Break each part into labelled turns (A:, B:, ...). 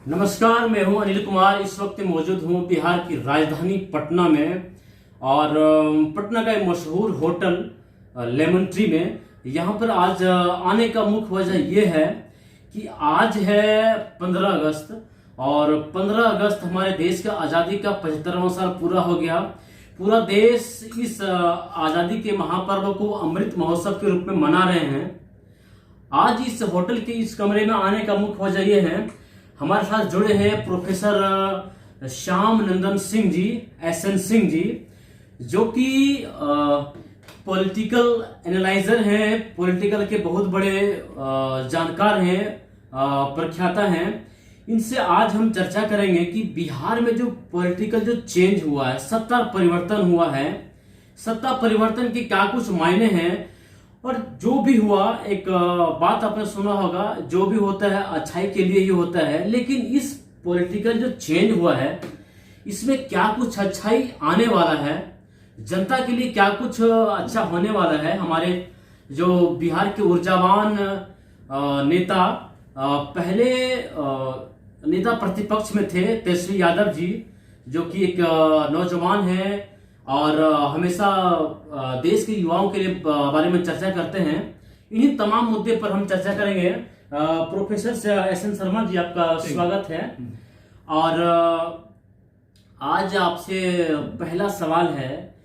A: नमस्कार, मैं हूं अनिल कुमार। इस वक्त मौजूद हूं बिहार की राजधानी पटना में और पटना का एक मशहूर होटल लेमन ट्री में। यहां पर आज आने का मुख्य वजह यह है कि आज है 15 अगस्त और 15 अगस्त हमारे देश का आज़ादी का 75वां साल पूरा हो गया। पूरा देश इस आज़ादी के महापर्व को अमृत महोत्सव के रूप में मना रहे हैं। आज इस होटल के इस कमरे में आने का मुख्य वजह यह है, हमारे साथ जुड़े हैं प्रोफेसर श्याम नंदन सिंह जी, SN सिंह जी, जो कि पॉलिटिकल एनालाइजर हैं, पॉलिटिकल के बहुत बड़े जानकार हैं, प्रख्याता हैं। इनसे आज हम चर्चा करेंगे कि बिहार में जो पॉलिटिकल जो चेंज हुआ है, सत्ता परिवर्तन हुआ है, सत्ता परिवर्तन के क्या कुछ मायने हैं और जो भी हुआ। एक बात आपने सुना होगा, जो भी होता है अच्छाई के लिए ही होता है, लेकिन इस पॉलिटिकल जो चेंज हुआ है इसमें क्या कुछ अच्छाई आने वाला है, जनता के लिए क्या कुछ अच्छा होने वाला है। हमारे जो बिहार के ऊर्जावान नेता, पहले नेता प्रतिपक्ष में थे तेजस्वी यादव जी, जो कि एक नौजवान है और हमेशा देश के युवाओं के लिए बारे में चर्चा करते हैं। इन्हीं तमाम मुद्दे पर हम चर्चा करेंगे। प्रोफेसर SN शर्मा जी, आपका स्वागत है। और आज आपसे पहला सवाल है,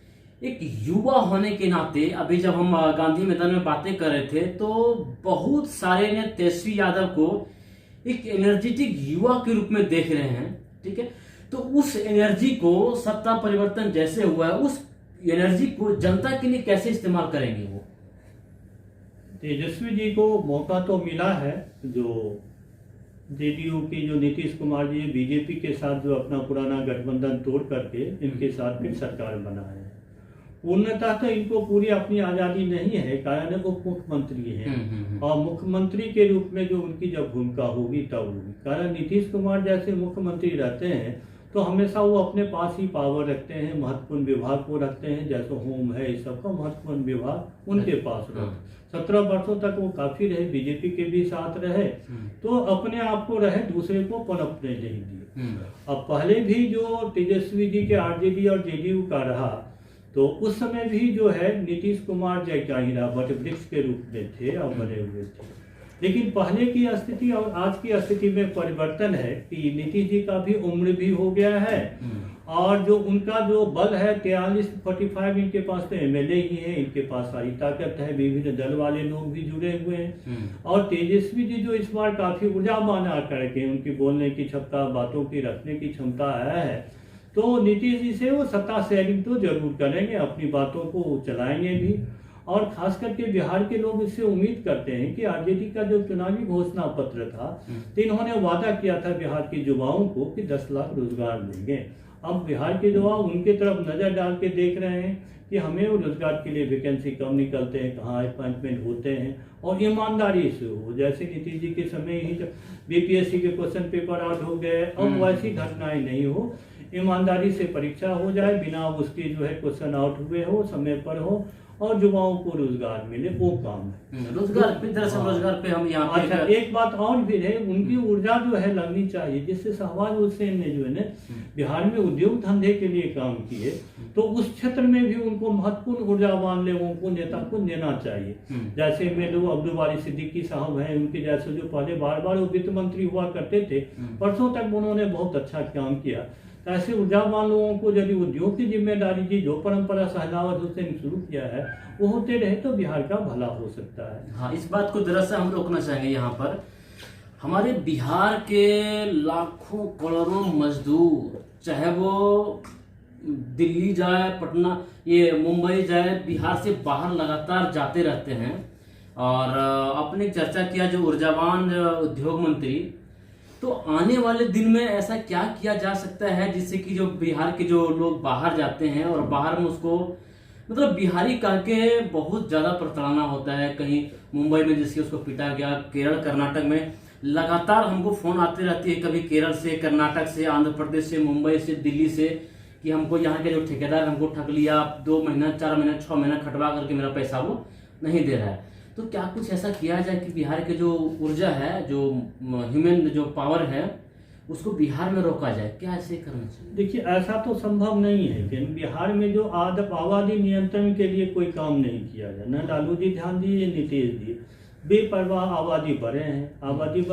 A: एक युवा होने के नाते, अभी जब हम गांधी मैदान में बातें कर रहे थे तो बहुत सारे ने तेजस्वी यादव को एक एनर्जेटिक युवा के रूप में देख रहे हैं, ठीक है। तो उस एनर्जी को, सत्ता परिवर्तन जैसे हुआ है, उस एनर्जी को जनता के लिए कैसे इस्तेमाल करेंगे वो?
B: तेजस्वी जी को मौका तो मिला है। जो JDU की जो नीतीश कुमार जी बीजेपी के साथ जो अपना पुराना गठबंधन तोड़ करके इनके साथ फिर सरकार बना है। पूर्णतः तो इनको पूरी अपनी आज़ादी नहीं है, कारण वो मुख्यमंत्री हैं और मुख्यमंत्री के रूप में जो उनकी जब भूमिका होगी तब होगी। कारण नीतीश कुमार जैसे मुख्यमंत्री रहते हैं तो हमेशा वो अपने पास ही पावर रखते हैं, महत्वपूर्ण विभाग को रखते हैं, जैसे होम है, इस सबका महत्वपूर्ण विभाग उनके पास रखते। 17 वर्षों तक वो काफी रहे, बीजेपी के भी साथ रहे, तो अपने आप को रहे, दूसरे को पनपने नहीं दिए। अब पहले भी जो तेजस्वी जी के RJD और JDU का रहा, तो उस समय भी जो है नीतीश कुमार जय क्या ही रहा, बट वृक्ष के रूप में थे और बने हुए थे। लेकिन पहले की स्थिति और आज की स्थिति में परिवर्तन है कि नीतीश जी का भी उम्र भी हो गया है और जो उनका जो बल है 43-45, इनके पास तो MLA ही है, इनके पास सारी ताकत है, विभिन्न दल वाले लोग भी जुड़े हुए हैं। और तेजस्वी जी जो इस बार काफी ऊर्जावान आकर के, उनकी बोलने की क्षमता, बातों की रखने की क्षमता है, तो नीतीश जी से वो सत्ता शेयरिंग तो जरूर करेंगे, अपनी बातों को चलाएंगे भी। और खास करके बिहार के लोग इससे उम्मीद करते हैं कि RJD का जो चुनावी घोषणा पत्र था, तो इन्होंने वादा किया था बिहार के युवाओं को कि 10 लाख रोजगार देंगे। अब बिहार के युवा उनके तरफ नजर डाल के देख रहे हैं कि हमें वो रोजगार के लिए वैकेंसी कम निकलते हैं, कहाँ अपॉइंटमेंट होते हैं, और ईमानदारी से हो। जैसे नीतीश जी के समय ही जब BPSC के क्वेश्चन पेपर आउट हो गए, अब वैसी घटनाएं नहीं हो, ईमानदारी से परीक्षा हो जाए, बिना उसके जो है क्वेश्चन आउट हुए हो, समय पर हो और युवाओं को रोजगार मिले, वो काम है।
A: रोजगार पे, दरअसल रोजगार पे हम यहाँ पे
B: अच्छा, एक बात और भी है, उनकी ऊर्जा जो है लगनी चाहिए, जिससे शहबाज हुसैन ने जो है ना बिहार में उद्योग धंधे के लिए काम किए, तो उस क्षेत्र में भी उनको महत्वपूर्ण ऊर्जावान लोगों को, नेता को देना चाहिए। जैसे में लोग अब्दुल बारी सिद्दीकी साहब हैं, उनके जैसे जो पहले बार बार वो वित्त मंत्री हुआ करते थे, वर्षों तक उन्होंने बहुत अच्छा काम किया। ऐसे ऊर्जावान लोगों को यदि उद्योग की जिम्मेदारी जी, जो परंपरा शहनावत हुसैन शुरू किया है, वो होते रहे तो बिहार का भला हो सकता है।
A: हाँ, इस बात को दरअसल हम रोकना चाहेंगे। यहाँ पर हमारे बिहार के लाखों करोड़ों मजदूर, चाहे वो दिल्ली जाए, पटना, ये मुंबई जाए, बिहार से बाहर लगातार जाते रहते हैं। और आपने चर्चा किया जो ऊर्जावान उद्योग मंत्री, तो आने वाले दिन में ऐसा क्या किया जा सकता है जिससे कि जो बिहार के जो लोग बाहर जाते हैं और बाहर में उसको, मतलब बिहारी कह के बहुत ज्यादा प्रताड़ना होता है। कहीं मुंबई में जैसे उसको पीटा गया, केरल, कर्नाटक में लगातार हमको फोन आते रहती है, कभी केरल से, कर्नाटक से, आंध्र प्रदेश से, मुंबई से, दिल्ली से, कि हमको यहाँ के जो ठेकेदार हमको ठग लिया, 2 महीना, 4 महीना, 6 महीना खटवा करके मेरा पैसा वो नहीं दे रहा है। तो क्या कुछ ऐसा किया जाए कि बिहार के जो ऊर्जा है, जो ह्यूमन जो पावर है, उसको बिहार में रोका जाए, क्या ऐसे करना चाहिए?
B: देखिए, ऐसा तो संभव नहीं है कि बिहार में जो आबादी नियंत्रण के लिए कोई काम नहीं किया जाए। न लालू जी ध्यान दिए, नीतीश जी बेपरवाह, आबादी बढ़े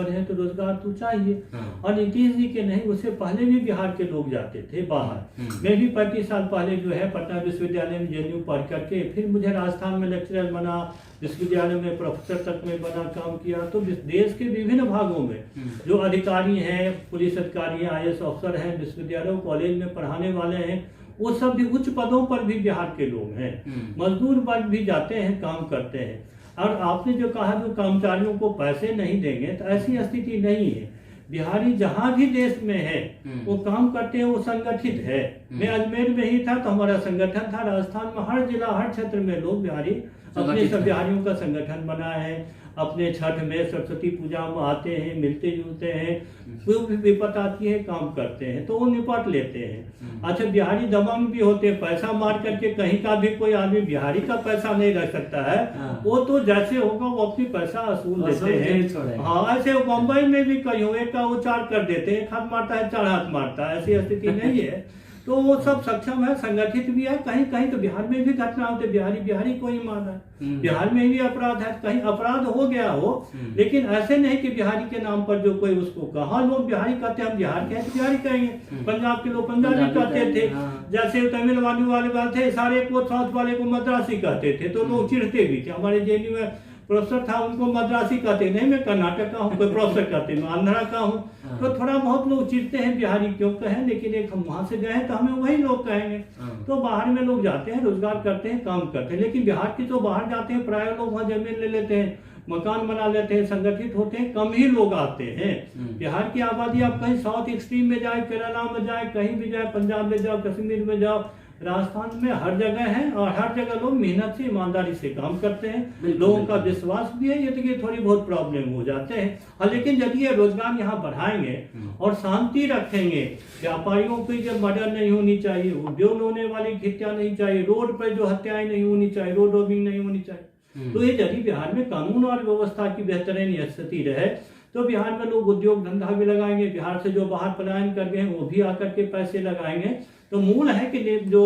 B: हैं तो रोजगार तो चाहिए। और नीतीश जी के नहीं, उससे पहले भी बिहार के लोग जाते थे बाहर। मैं भी 35 साल पहले जो है पटना विश्वविद्यालय में JNU पढ़ करके फिर मुझे राजस्थान में लेक्चरर बना, विश्वविद्यालय में प्रोफेसर तक में बना, काम किया। तो देश के विभिन्न भागों में जो अधिकारी हैं, पुलिस अधिकारी हैं, IAS अफसर हैं, विश्वविद्यालय कॉलेज में पढ़ाने वाले हैं, वो सब भी उच्च पदों पर भी बिहार के लोग हैं। मजदूर वर्ग भी जाते हैं, काम करते हैं। और आपने जो कहा जो कर्मचारियों को पैसे नहीं देंगे, तो ऐसी स्थिति नहीं है। बिहारी जहां भी देश में है वो काम करते हैं, वो संगठित है। मैं अजमेर में ही था तो हमारा संगठन था। राजस्थान में हर जिला, हर क्षेत्र में लोग बिहारी अपने सब बिहारियों का संगठन बनाया है। अपने छठ में, सरस्वती पूजा में आते हैं, मिलते जुलते हैं, कोई भी विपत आती है, काम करते हैं, तो वो निपट लेते हैं। अच्छा, बिहारी दबंग भी होते हैं, पैसा मार करके कहीं का भी कोई आदमी बिहारी का पैसा नहीं रख सकता है। वो तो जैसे होगा वो अपनी पैसा वसूल देते हैं। हाँ, ऐसे बम्बई में भी कहीं एक का वो 4 कर देते हैं, 1 हाथ मारता है 4 हाथ मारता है, ऐसी स्थिति नहीं है। तो वो सब सक्षम है, संगठित भी है। कहीं कहीं तो बिहार में भी घटना होती है, बिहारी को ही मार रहा है, बिहार में भी अपराध है, कहीं अपराध हो गया हो, लेकिन ऐसे नहीं कि बिहारी के नाम पर जो कोई उसको कहा, लोग बिहारी कहते हैं, हम बिहार के हैं तो बिहारी कहेंगे। पंजाब के लोग पंजाबी कहते थे, जैसे तमिलनाडु वाले थे, सारे को साउथ वाले को मद्रासी कहते थे, तो लोग चिढ़ते भी थे। हमारे JNU में प्रोफेसर था, उनको मद्रासी कहते नहीं, मैं कर्नाटक का हूँ, कोई प्रोफेसर कहते मैं आंध्रा का हूँ। तो थोड़ा बहुत लोग चिढ़ते हैं, बिहारी क्यों कहें, लेकिन एक हम वहां से गए हैं तो हमें वही लोग कहेंगे। तो बाहर में लोग जाते हैं, रोजगार करते हैं, काम करते हैं, लेकिन बिहार के तो बाहर जाते हैं, प्राय लोग वहाँ जमीन ले लेते हैं, मकान बना लेते हैं, संगठित होते हैं, कम ही लोग आते हैं। बिहार की आबादी आप कहीं साउथ एक्सट्रीम में जाए, केरला में जाए, कहीं भी जाए, पंजाब में जाओ, कश्मीर में जाओ, राजस्थान में हर जगह है, और हर जगह लोग मेहनत से, ईमानदारी से काम करते हैं, लोगों का विश्वास भी है। ये तो कि थोड़ी बहुत प्रॉब्लम हो जाते हैं, और लेकिन यदि ये रोजगार यहाँ बढ़ाएंगे और शांति रखेंगे, व्यापारियों की जब मर्डर नहीं होनी चाहिए, उद्योग होने वाली हत्या नहीं चाहिए, रोड पर जो हत्याएं नहीं होनी चाहिए, रोड रॉबिंग नहीं होनी चाहिए, तो ये यदि बिहार में कानून और व्यवस्था की बेहतरीन स्थिति रहे तो बिहार में लोग उद्योग धंधा भी लगाएंगे। बिहार से जो बाहर पलायन कर गए वो भी आकर के पैसे लगाएंगे। तो मूल है कि जो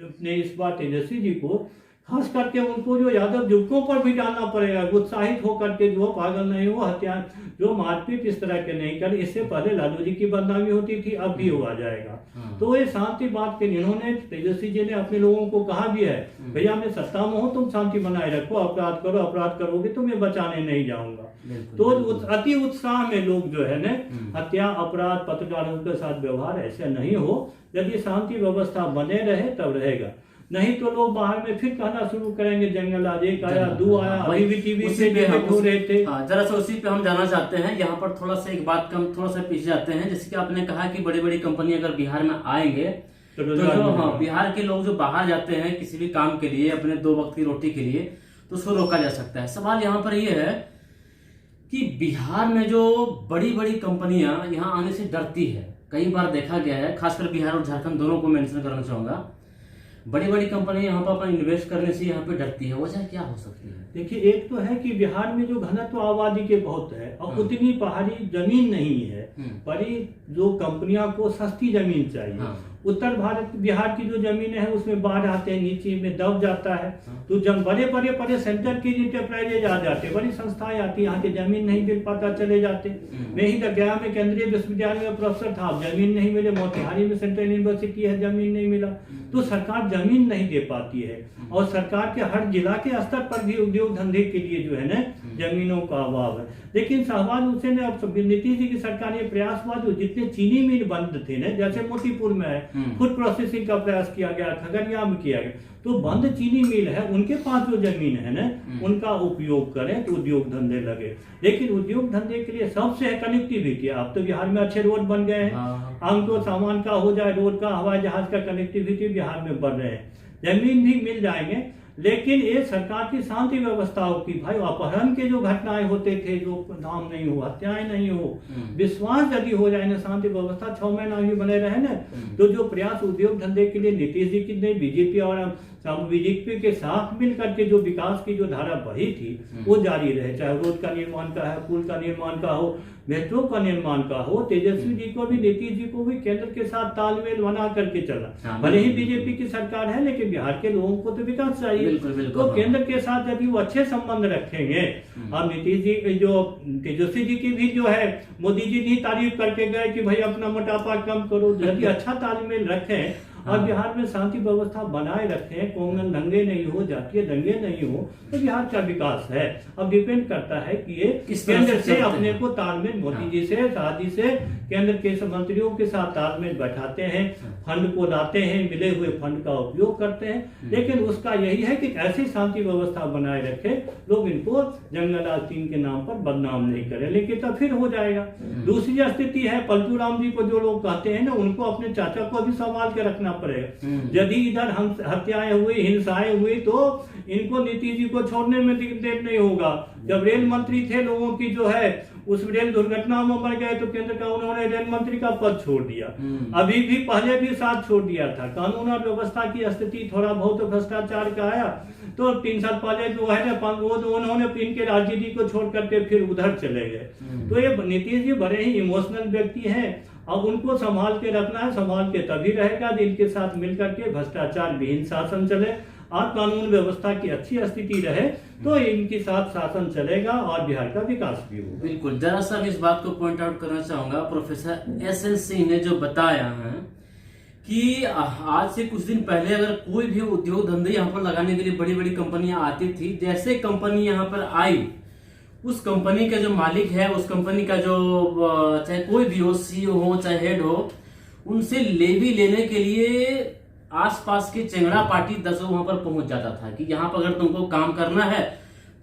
B: अपने इस बार तेजस्वी जी को खास करके उनको जो यादव युवकों पर भी डालना पड़ेगा, उत्साहित होकर के, जो पागल नहीं हो, हत्या जो मारपीट इस तरह के नहीं कर। इससे पहले लालू जी की बदनामी होती थी, अब भी हुआ जाएगा। तो ये शांति बात के इन्होंने, तेजस्वी जी ने अपने लोगों को कहा भी है, भैया मैं सत्ता में हो, तुम शांति बनाए रखो, अपराध करो, अपराध करोगे तो मैं बचाने नहीं जाऊंगा। तो अति उत्साह में लोग जो है न हत्या, अपराध, पत्रकारों के साथ व्यवहार ऐसे नहीं हो। यदि शांति व्यवस्था बने रहे तब रहेगा, नहीं तो लोग बाहर में फिर कहना शुरू करेंगे जंगल आज एक आया, दो आया। अभी भी टीवी पे हो रहे थे।
A: जरा सा उसी पे हम जाना चाहते हैं। यहाँ पर थोड़ा सा एक बात कम, थोड़ा सा पीछे जाते हैं। जैसे कि आपने कहा कि बड़ी बड़ी कंपनी अगर बिहार में आएंगे तो जो बिहार के लोग जो बाहर जाते हैं किसी भी काम के लिए, अपने 2 वक्त की रोटी के लिए, तो उसको रोका जा सकता है। सवाल यहाँ पर ये है कि बिहार में जो बड़ी बड़ी कंपनियां यहाँ आने से डरती है, कई बार देखा गया है, खासकर बिहार और झारखंड दोनों को मेंशन करना चाहूंगा, बड़ी बड़ी कंपनी यहाँ पर अपना इन्वेस्ट करने से यहाँ पे डरती है। वजह क्या हो सकती है?
B: देखिए, एक तो है कि बिहार में जो घनत्व आबादी के बहुत है और उतनी पहाड़ी जमीन नहीं है, बड़ी जो कंपनियों को सस्ती जमीन चाहिए। उत्तर भारत बिहार की जो जमीन है उसमें बाढ़ आते हैं, नीचे में दब जाता है, तो जब बड़े बड़े सेंटर की इंटरप्राइजेज आ जाते, बड़ी संस्थाएं आती, यहाँ की जमीन नहीं मिल पाता, चले जाते। मैं ही गया में केंद्रीय विश्वविद्यालय में प्रोफेसर था, जमीन नहीं मिले। मोतिहारी में सेंट्रल यूनिवर्सिटी है, जमीन नहीं मिला। तो सरकार जमीन नहीं दे पाती है, और सरकार के हर जिला के स्तर पर भी उद्योग धंधे के लिए जो है ना जमीनों का अभाव है। लेकिन शहबाज हुसैन ने, अब नीतीश जी की सरकार ने प्रयास हुआ, जो जितने चीनी मिल बंद थे ना, जैसे मोतीपुर में है, फूड प्रोसेसिंग का प्रयास किया गया, खगड़िया में किया गया, तो बंद चीनी मिल है, उनके पास जो जमीन है ना उनका उपयोग करें तो उद्योग धंधे लगे। लेकिन उद्योग धंधे के लिए सबसे है कनेक्टिविटी। अब तो बिहार में अच्छे रोड बन गए हैं, आमतौर सामान का हो जाए, रोड का, हवाई जहाज का कनेक्टिविटी बिहार में बढ़ रहे हैं, जमीन भी मिल जाएंगे। लेकिन ये सरकार की शांति व्यवस्था हो कि भाई अपहरण के जो घटनाएं होते थे, जो नाम नहीं हो, हत्याएं नहीं हो, विश्वास यदि हो जाए ना, शांति व्यवस्था 6 महीना भी बने रहे ना, तो जो प्रयास उद्योग धंधे के लिए नीतीश जी की ने, बीजेपी और बीजेपी के साथ मिलकर के जो विकास की जो धारा बही थी वो जारी रहे, चाहे रोड का निर्माण का है, पुल का निर्माण का हो, मेट्रो का निर्माण का हो, तेजस्वी जी को भी, नीतीश जी को भी केंद्र के साथ तालमेल बना करके चलना। भले ही बीजेपी की सरकार है, लेकिन बिहार के लोगों को तो विकास चाहिए।
A: बिल्कुल, बिल्कुल,
B: तो केंद्र के साथ यदि वो अच्छे संबंध रखेंगे, अब नीतीश जी जो तेजस्वी जी की भी जो है, मोदी जी भी तारीफ करके गए कि भाई अपना मोटापा कम करो। यदि अच्छा तालमेल रखें और बिहार में शांति व्यवस्था बनाए रखें, कौन दंगे नहीं हो, जातीय दंगे नहीं हो, तो बिहार का विकास है। अब डिपेंड करता है कि ये
A: किस तरह
B: केंद्र
A: से
B: से
A: चलते
B: अपने
A: हैं।
B: को तालमेल, मोदी जी से, शाह जी से, केंद्र के मंत्रियों के साथ तालमेल बैठाते हैं, फंड को लाते हैं, मिले हुए फंड का उपयोग करते हैं। लेकिन उसका यही है कि ऐसी शांति व्यवस्था बनाए रखे, लोग इनको जंगल चीन के नाम पर बदनाम नहीं करें, लेकिन तब फिर हो जाएगा। दूसरी स्थिति है, पलटू राम जी को जो लोग कहते हैं ना, उनको अपने चाचा को भी संभाल के रखना पड़ेगा। यदि इधर हम हत्याएं हुई, हिंसाएं हुई, तो इनको नीतीश जी को छोड़ने में देर नहीं होगा। जब रेल मंत्री थे, लोगों की जो है उस रेल दुर्घटना में मर गए, तो केंद्र का उन्होंने रेल मंत्री का पद छोड़ दिया। अभी भी पहले भी साथ छोड़ दिया था। कानून और व्यवस्था की स्थिति थोड़ा बहुत भ्रष्टाचार का आया, तो 3 साल पहले जो है ना, उन्होंने इनके राजनीति को छोड़ करके फिर उधर चले गए। तो ये नीतीश जी बड़े ही इमोशनल व्यक्ति हैं। अब उनको संभाल के रखना है, संभाल के तभी रहेगा जब इनके साथ मिलकर के भ्रष्टाचार विहीन शासन चले और कानून व्यवस्था की अच्छी स्थिति रहे, तो इनके साथ शासन चलेगा और बिहार का विकास भी होगा।
A: बिल्कुल, जरा सा मैं इस बात को पॉइंट आउट करना चाहूंगा। Professor SN. सिंह ने जो बताया है कि आज से कुछ दिन पहले अगर कोई भी उद्योग धंधे यहाँ पर लगाने के लिए बड़ी बड़ी कंपनियां आती थी, जैसे कंपनी यहाँ पर आई, उस कंपनी का जो मालिक है, उस कंपनी का जो चाहे कोई भी हो, सीईओ हो चाहे हेड हो, उनसे लेवी लेने के लिए आसपास के चेंगड़ा पार्टी 10 वहां पर पहुंच जाता था कि यहाँ पर अगर तुमको काम करना है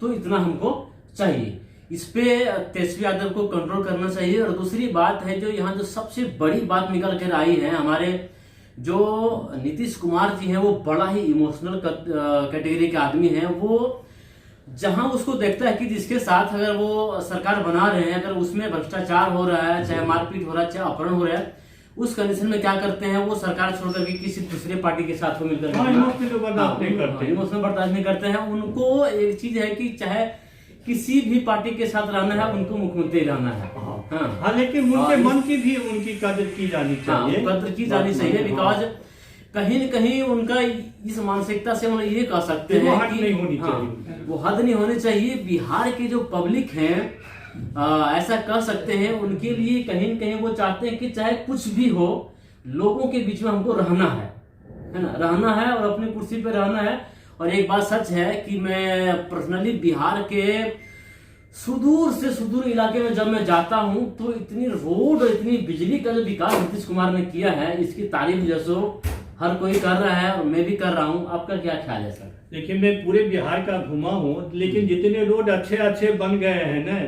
A: तो इतना हमको चाहिए। इस पे तेजस्वी यादव को कंट्रोल करना चाहिए। और दूसरी बात है, जो यहाँ जो सबसे बड़ी बात निकल कर आई है, हमारे जो नीतीश कुमार जी हैं, वो बड़ा ही इमोशनल कैटेगरी के आदमी हैं। वो जहां उसको देखता है कि जिसके साथ अगर वो सरकार बना रहे हैं, अगर उसमें भ्रष्टाचार हो रहा है, चाहे मारपीट हो रहा है, चाहे अपहरण हो रहा है, उस कंडीशन में क्या करते हैं, वो सरकार छोड़कर के किसी दूसरे पार्टी के साथ मिलकर
B: इमोशनल बर्दाश्त
A: नहीं करते हैं। उनको एक चीज है कि चाहे किसी भी पार्टी के साथ रहना है, उनको मुख्यमंत्री रहना है।
B: हाँ, लेकिन उनके मन की भी उनकी कदर की जानी चाहिए,
A: कदर की जानी चाहिए। बिकॉज कहीं न कहीं उनका इस मानसिकता से हम ये कह सकते हैं कि
B: नहीं होनी चाहिए,
A: वो हद नहीं होनी चाहिए। बिहार के जो पब्लिक हैं, ऐसा कह सकते हैं, उनके लिए कहीं न कहीं वो चाहते हैं कि चाहे कुछ भी हो, लोगों के बीच में हमको रहना है ना, रहना है और अपनी कुर्सी पे रहना है। और एक बात सच है कि मैं पर्सनली बिहार के सुदूर से सुदूर इलाके में जब मैं जाता हूं, तो इतनी रोड और इतनी बिजली का जो विकास नीतीश कुमार ने किया है, इसकी तारीफ जैसो हर कोई कर रहा है और मैं भी कर रहा हूं। आपका क्या ख्याल है सर?
B: देखिए, मैं पूरे बिहार का घुमा हूँ, लेकिन जितने रोड अच्छे अच्छे बन गए हैं ना,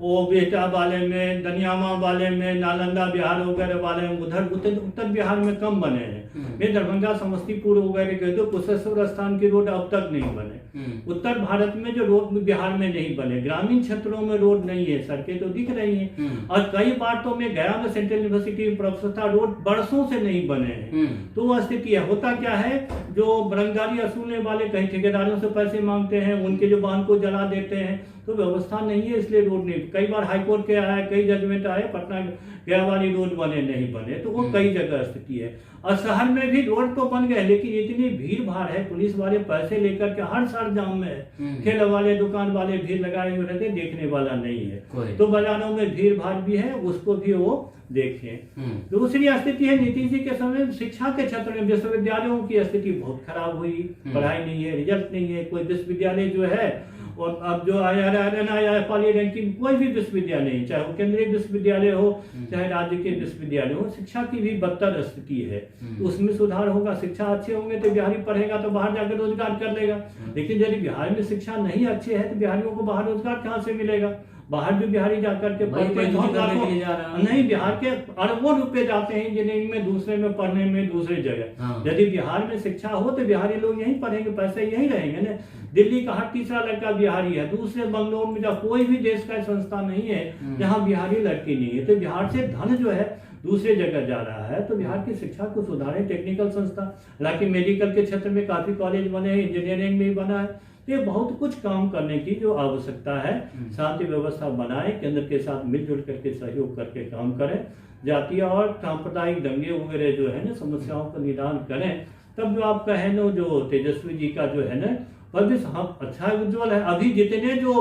B: वो बेटा वाले में, दनियामा वाले में, नालंदा बिहार वगैरह वाले में, उधर उत्तर बिहार में कम बने हैं। मैं दरभंगा समस्तीपुर वगैरह गए तो कुशेश्वर स्थान की रोड अब तक नहीं बने। उत्तर भारत में जो रोड बिहार में नहीं बने, ग्रामीण क्षेत्रों में रोड नहीं है, सड़कें तो दिख रही हैं। और कई बार तो मैं गया में सेंट्रल यूनिवर्सिटी में प्रोफेसर था, रोड बरसों से नहीं बने हैं। तो वह स्थिति है। होता क्या है, जो बरंगारी वसूलने वाले कई ठेकेदारों से पैसे मांगते हैं, उनके जो वाहन को जला देते हैं, तो व्यवस्था नहीं है, इसलिए रोड नहीं। कई बार हाईकोर्ट के आया, कई जजमेंट आए, पटना गया वाली रोड बने नहीं बने, तो वो कई जगह स्थिति है। और शहर में भी रोड तो बन गए, लेकिन इतनी भीड़ भाड़ है, पुलिस वाले पैसे लेकर के हर साल जाम में है, ठेले वाले दुकान वाले भीड़ लगाए हुए रहते, देखने वाला नहीं है। तो बाजारों में भीड़ भाड़ भी है, उसको भी वो देखें। दूसरी स्थिति है, नीतीश जी के समय शिक्षा के क्षेत्र में विश्वविद्यालयों की स्थिति बहुत खराब हुई, पढ़ाई नहीं है, रिजल्ट नहीं है। कोई विश्वविद्यालय जो है, और अब जो IIF वाली रैंकिंग, कोई भी विश्वविद्यालय, चाहे वो केंद्रीय विश्वविद्यालय हो चाहे राज्य के विश्वविद्यालय हो, शिक्षा की भी बदतर स्थिति है। तो उसमें सुधार होगा। शिक्षा अच्छे होंगे तो बिहारी पढ़ेगा तो बाहर जाकर रोजगार कर लेगा। लेकिन यदि बिहार में शिक्षा नहीं अच्छी है, तो बिहारियों को बाहर रोजगार कहाँ से मिलेगा? बाहर भी बिहारी जाकर के नहीं, बिहार के अरबों रुपए जाते हैं इंजीनियरिंग में, दूसरे में पढ़ने में, दूसरे जगह। यदि बिहार में शिक्षा हो तो बिहारी लोग यहीं पढ़ेंगे, पैसे यहीं रहेंगे ना। दिल्ली का हर तीसरा लड़का बिहारी है। दूसरे बंगलोर में जब कोई भी देश का संस्था नहीं है जहाँ बिहारी लड़की नहीं है, तो बिहार से धन जो है दूसरे जगह जा रहा है। तो बिहार की शिक्षा को सुधारें, टेक्निकल संस्था, हालांकि मेडिकल के क्षेत्र में काफी कॉलेज बने हैं, इंजीनियरिंग में भी बना है, ये बहुत कुछ काम करने की जो आवश्यकता है, शांति व्यवस्था बनाए, केंद्र के साथ मिलजुल करके सहयोग करके काम करें, जातीय और सांप्रदायिक दंगे वगैरह जो है ना समस्याओं का निदान करें। तब जो आपका है ना जो तेजस्वी जी का जो है ना भविष्य हम अच्छा उज्जवल है। अभी जितने जो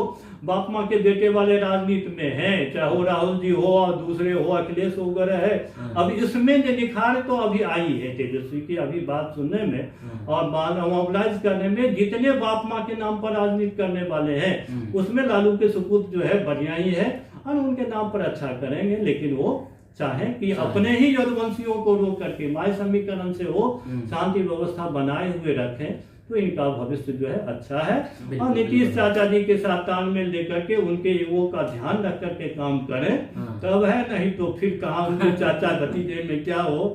B: बाप माँ के बेटे वाले राजनीति में हैं, चाहे वो राहुल जी हो और दूसरे हो, अखिलेश वगैरह है, अब इसमें जो निखार तो अभी आई है तेजस्वी की अभी बात सुनने में और मोबिलाइज करने में, जितने बाप माँ के नाम पर राजनीति करने वाले हैं उसमें लालू के सुपुत्र जो है बढ़िया ही है और उनके नाम पर अच्छा करेंगे। लेकिन वो चाहे कि अपने ही यदुवंशियों को रोक करके माय समीकरण से वो शांति व्यवस्था बनाए हुए रखें तो इनका भविष्य जो है अच्छा है। और नीतीश चाचा जी के साथ तालमेल लेकर के उनके युवकों का ध्यान रख करके काम करें तब है, नहीं तो फिर कहाँ उनके चाचा भतीजे में क्या हो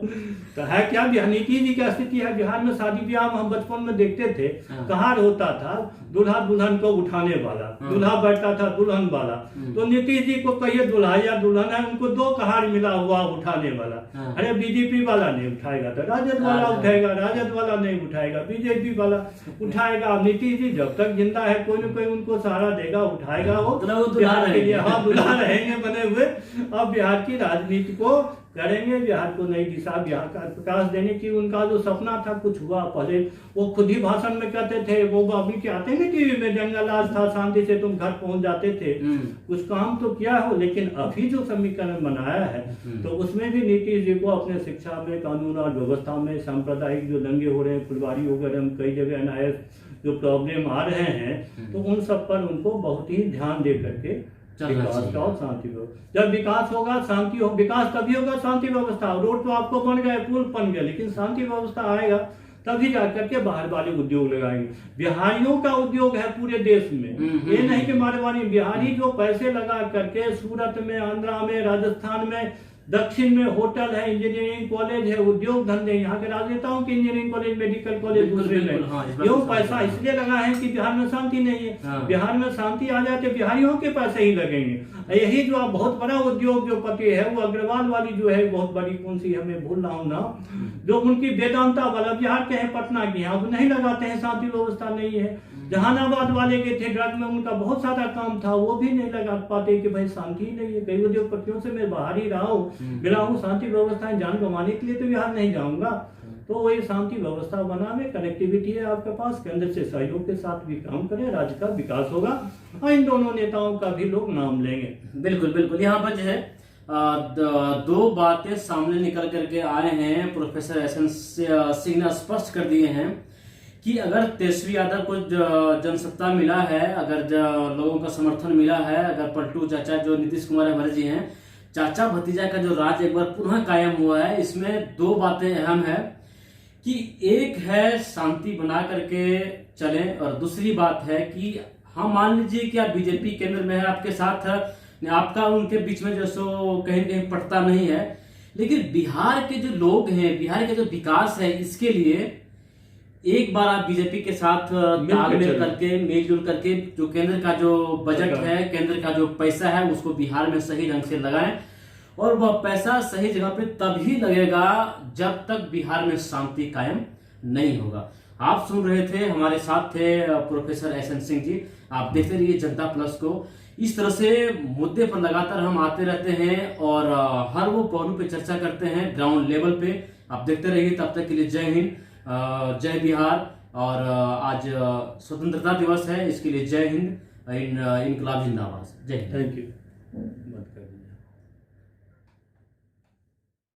B: तो है क्या। नीतीश जी की स्थिति है बिहार में, शादी ब्याह में हम बचपन में देखते थे कहार होता था दूल्हा दुल्हन को उठाने वाला, दूल्हा बैठता था दुल्हन वाला, तो नीतीश जी को कहिए दूल्हा या दुल्हन है, उनको दो कहार मिला हुआ उठाने वाला। अरे बीजेपी वाला नहीं उठाएगा तो राजद वाला उठाएगा, राजद वाला नहीं उठाएगा बीजेपी वाला उठाएगा। नीतीश जी जब तक जिंदा है कोई न कोई उनको सहारा देगा, उठाएगा वो बिहार के लिए। हाँ, दुल्हा रहेंगे बने हुए। अब बिहार की राजनीति को करेंगे, बिहार को नई दिशा, बिहार का विकास देने की उनका जो सपना था कुछ हुआ। पहले वो खुद ही भाषण में कहते थे, वो अभी के आते हैं टीवी में, जंगल राज था, शांति से तुम घर पहुंच जाते थे, कुछ काम तो किया हो। लेकिन अभी जो समीकरण बनाया है तो उसमें भी नीतीश जी को अपने शिक्षा में, कानून और व्यवस्था में, सांप्रदायिक जो दंगे हो रहे हैं, फुलवारी वगैरह में कई जगह एनआईएस जो प्रॉब्लम आ रहे हैं तो उन सब पर उनको बहुत ही ध्यान दे करके विकास का और शांति व्यवस्था। जब विकास होगा शांति हो, विकास तभी होगा शांति व्यवस्था। रोड तो आपको बन गए, पुल बन गए, लेकिन शांति व्यवस्था आएगा तभी जाकर के बाहर वाले उद्योग लगाएंगे। बिहारियों का उद्योग है पूरे देश में, ये नहीं कि मारवाड़ी। बिहारी जो पैसे लगा करके सूरत में, आंध्रा में, राजस्थान में, दक्षिण में होटल है, इंजीनियरिंग कॉलेज है, उद्योग धंधे, यहाँ के राजनेताओं के इंजीनियरिंग कॉलेज, मेडिकल कॉलेज दूसरे में, यो पैसा इसलिए लगा है कि बिहार में शांति नहीं है। बिहार में शांति आ जाए तो बिहारियों के पैसे ही लगेंगे। यही जो बहुत बड़ा उद्योग जो पति है वो अग्रवाल वाली जो है बहुत बड़ी, कौन सी हमें भूल रहा हूँ ना, जो उनकी वेदांता वाला बिहार के है, पटना के यहाँ, वो नहीं लगाते हैं, शांति व्यवस्था नहीं है। जहानाबाद वाले के थे ड्रग में, उनका बहुत सारा काम था, वो भी नहीं लगा पाते कि भाई शांति ही नहीं है। कई उद्योगपतियों से मैं बाहर ही रहा हूँ, मिला हूँ, शांति व्यवस्थाएं जान गंवाने के लिए तो बिहार नहीं जाऊंगा। तो वही शांति व्यवस्था बनावे, कनेक्टिविटी है आपके पास, केंद्र से सहयोग के साथ भी काम करें, राज्य का विकास होगा और इन दोनों नेताओं का भी लोग नाम लेंगे।
A: बिल्कुल बिल्कुल। यहाँ पर जो है दो बातें सामने निकल करके आए हैं। प्रोफेसर एसएन सिंह ने स्पष्ट कर दिए हैं कि अगर तेजस्वी यादव को जनसत्ता मिला है, अगर लोगों का समर्थन मिला है, अगर पलटू चाचा जो नीतीश कुमार हमारे जी हैं, चाचा भतीजा का जो राज एक बार पुनः कायम हुआ है, इसमें दो बातें अहम है कि एक है शांति बना करके चलें और दूसरी बात है कि हम मान लीजिए कि आप बीजेपी केंद्र में है, आपके साथ आपका उनके बीच में जो सो कहीं कहीं पटता नहीं है, लेकिन बिहार के जो लोग हैं, बिहार का जो विकास है, इसके लिए एक बार आप बीजेपी के साथ तालमेल करके, मिलजुल करके, जो केंद्र का जो बजट है, केंद्र का जो पैसा है, उसको बिहार में सही ढंग से लगाएं। और वह पैसा सही जगह पे तभी लगेगा जब तक बिहार में शांति कायम नहीं होगा। आप सुन रहे थे, हमारे साथ थे प्रोफेसर एसएन सिंह जी। आप देखते रहिए जनता प्लस को। इस तरह से मुद्दे पर लगातार हम आते रहते हैं और हर वो पहलू पे चर्चा करते हैं ग्राउंड लेवल पे। आप देखते रहिए। तब तक के लिए जय हिंद, जय बिहार। और आज स्वतंत्रता दिवस है, इसके लिए जय हिंद, इनकलाब जिंदाबाद। जय हिंद।
B: Thank you.